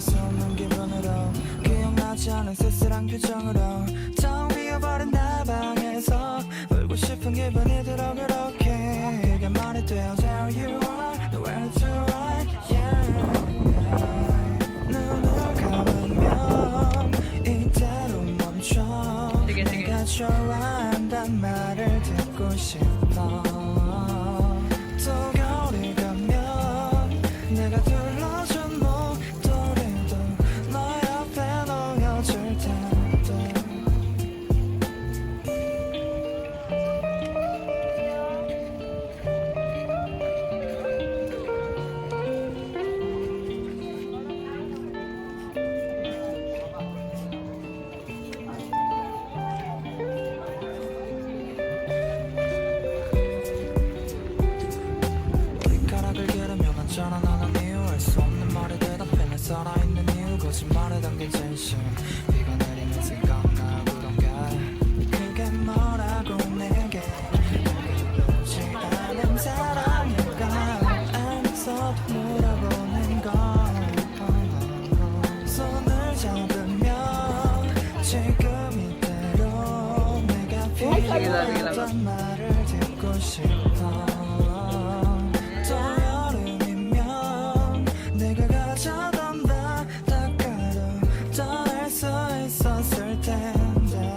수 없는 기분으로 기억나지 않은 쓸쓸한 표정으로 텅 비어버린 나 방에서 울고 싶은 기분이 들어 그렇게 그게 말이 돼요 There you are nowhere to run yeah. 눈을 감으면 이대로 멈춰 내가 좋아한단 말을 듣고 싶어 또 겨울이 가면 내가 둘러준 목도리도 너 옆에 놓여줄 텐데 머리카락을 기르며 간절한 하는 이유 알 수 없는 말에 대답해 날 살아있는 이유 거짓말에 담긴 진심 비가 내리면 생각나 그런가 그게 뭐라고 내게 보지 않은 사랑일까 안에서도 물어보는 건 손을 잡으면 지금 이대로 내가 필요했던 말을 듣고 싶어 또 여름이면 내가 가져던 바닷가로 떠날 수 있었을 텐데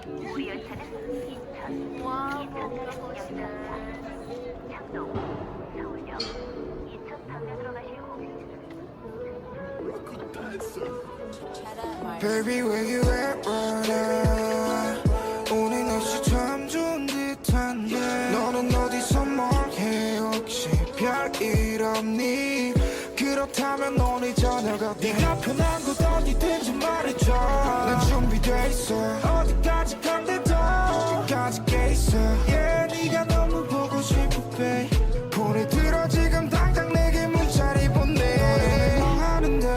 우리 열차는 인천, 창동, 서울역, 인천 방면으로 가시고 Baby where you at right now 오늘 날씨 참 좋은 듯한데 너는 어디서 뭘해 혹시 별일 없니 그렇다면 오늘 저녁 어때 네가 편한 곳 어디든지 말해줘 난 준비돼 있어 어디까지 간대도 어디까지 게 있어 yeah 네가 너무 보고 싶어 babe 보내들어 지금 당장 내게 문자를 보내 너는 뭐 하는데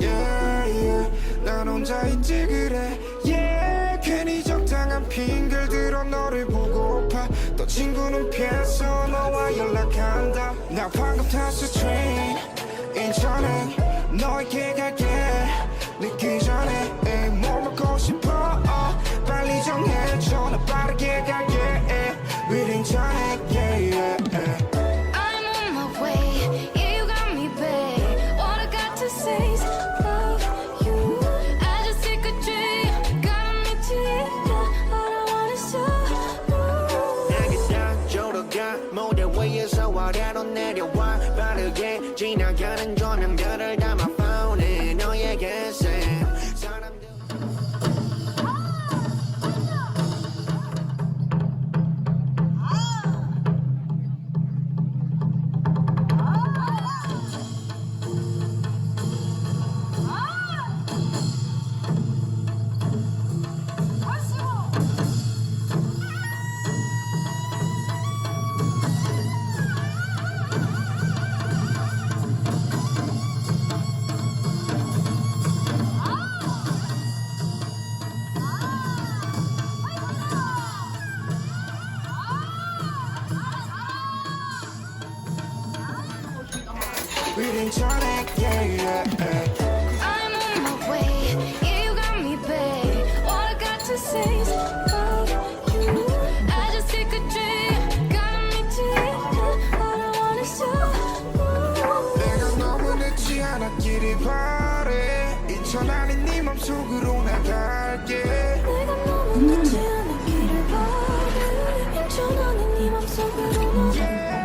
yeah yeah 난 혼자 있지 그래 yeah 괜히 적당한 핑계를 들어 너를 보고파 또 친구는 피해서 너와 연락한다 나 방금 탔어 train 인천에 너에게 갈게 늦기 전에 에이 뭘 먹고 싶어 빨리 정해줘 나 빠르게 갈게 Waiting 전에 yeah yeah I'm on my way, yeah you got me babe All I got to say is love you I just take a dream, gotta meet you yeah All I want is you 내게 저러가 무대 위에서 아래로 내려와 빠르게 지나가는 조명별을 담아 phone 너에게 send 사람들 Waiting 전에 yeah yeah I'm on my way, yeah you got me babe All I got to say is love you I just take a dream, gotta meet you yeah All I want is you 내가 너무 늦지 않았기를 바래 인천 아닌 네 맘속으로 나갈게 내가 너무 늦지 않았기를 바래 인천 아닌 네 맘속으로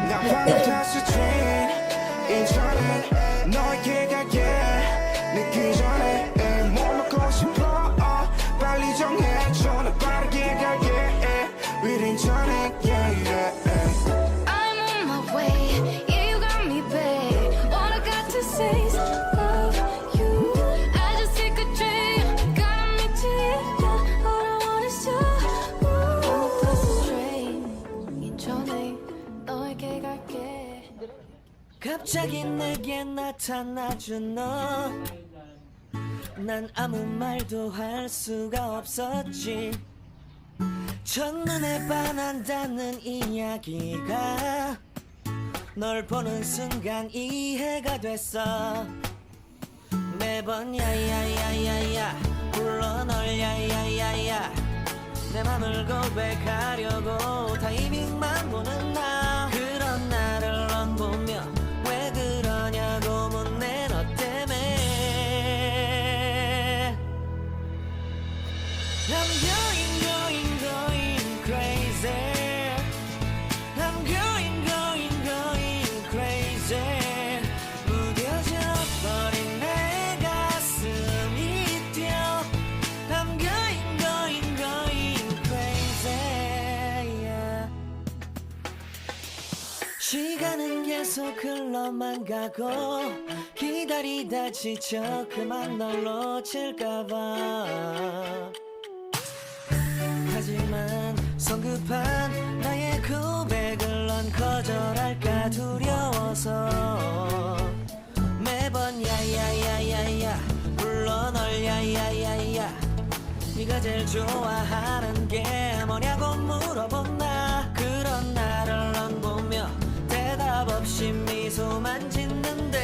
나 방금 탔어 train 인천에 너에게 갈게 늦기 전에 에이 뭘 먹고 싶어 빨리 정해줘 나 빠르게 갈게 Waiting 전에 yeah yeah I'm on my way, yeah you got me babe All I got to say is love you I just take a dream, gotta meet you yeah All I want is you I'm a train 갑자기 내게 나타나준 너, 난 아무 말도 할 수가 없었지. 첫눈에 반한다는 이야기가 널 보는 순간 이해가 됐어. 매번 야야야야야 불러 널 야야야야, 내 맘을 고백하려고 타이밍만 보는 나. 그런 나를 넌 보며 왜 그러냐고 묻네. 너 때문에 I'm going going going crazy. I'm going going going crazy. 무뎌져 버린 내 가슴이 뛰어. I'm going going going crazy, yeah. 시간은 계속 흘러만 가고 기다리다 지쳐 그만 널 놓칠까봐. 하지만 성급한 나의 고백을 넌 거절할까 두려워서 매번 야야야야야 불러 널 야야야야. 네가 제일 좋아하는 게 뭐냐고 물어본 나. 그런 나를 넌 보며 대답 없이 미소만 짓는데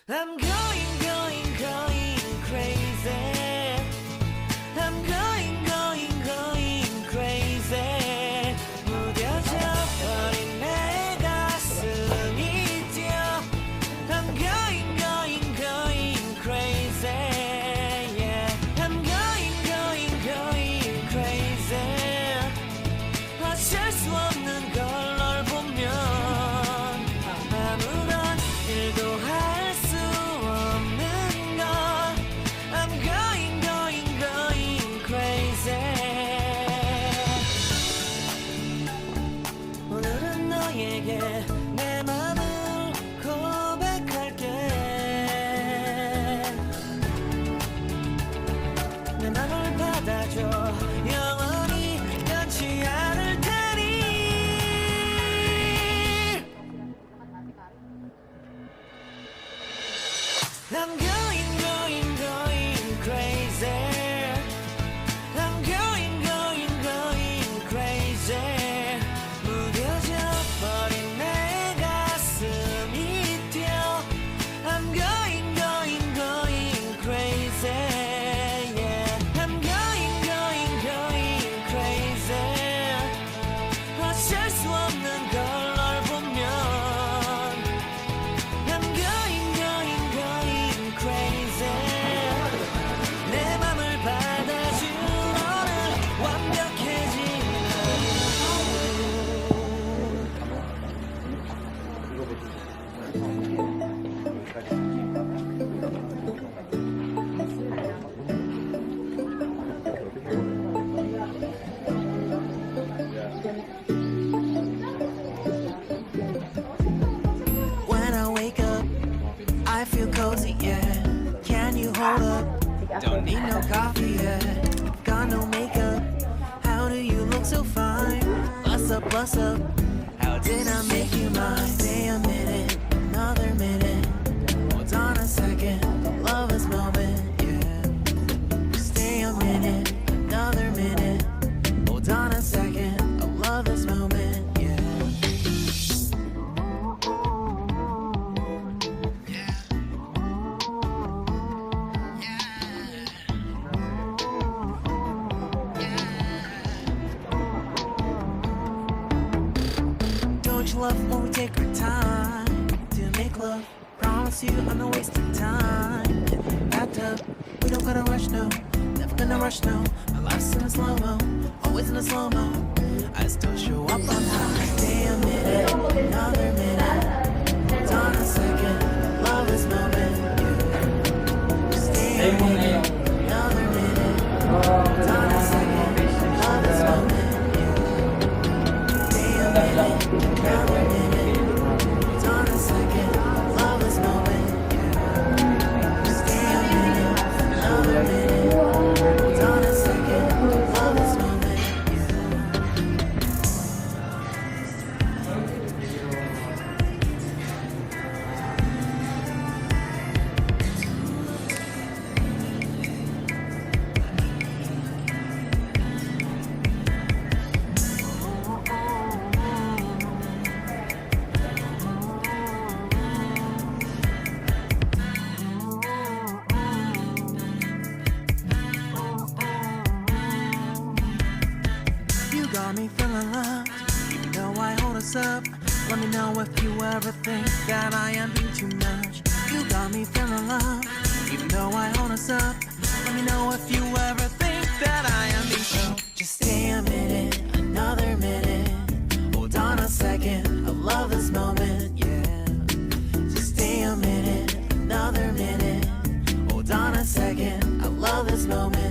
I'm going going going crazy. I'm going going going crazy. 무뎌져 버린 내 가슴이 뛰어. I'm going going going crazy, yeah. I'm going going going crazy. 어쩔 수 없는 걸 널 보면 아무런 일도 할 수 없는 걸. I'm going going going crazy. 오늘은 너에게 내 맘을 고백할게. 내 맘을 받아줘. 영원히 변치 않을 테니. I'm going going going crazy. I'm going going going crazy. 무뎌져 버린 내 가슴이 뛰어. I'm going going going crazy, yeah. I'm going going going crazy. 어쩔 수 없는 걸 널 보면 I'm going going going crazy. 내 맘을 받아준 너는 완벽해진 When I wake up, I feel cozy, yeah. Can you hold up? Don't need no coffee, yeah. Got no makeup. How do you look so fine? Bust up, bust up. How did I make you mine? Stay a minute, another minute. Hold on a second, love this moment, yeah. Stay a minute, another minute. Hold on a second, I love this moment, yeah. Don't you love when we take our time to make love? Promise you I'm not wasting time. Bathtub, we don't gotta rush, no. Never gonna rush, no. My life's in a slow-mo, always in a slow-mo. I still show up on time. Stay a minute, another minute. Hold on a second, love this moment, yeah. Stay a minute, another minute. Hold on a second, love this moment, yeah. Stay a minute, another minute. Hold on a second, love this moment, yeah. Stay a minute, another minute. Hold on a second, love this moment, yeah. Let me know if you ever think that I am being too much. You got me feeling love, even though I own us up. Let me know if you ever think that I am being so. Just stay a minute, another minute. Hold on a second, I love this moment, yeah. Just stay a minute, another minute. Hold on a second, I love this moment.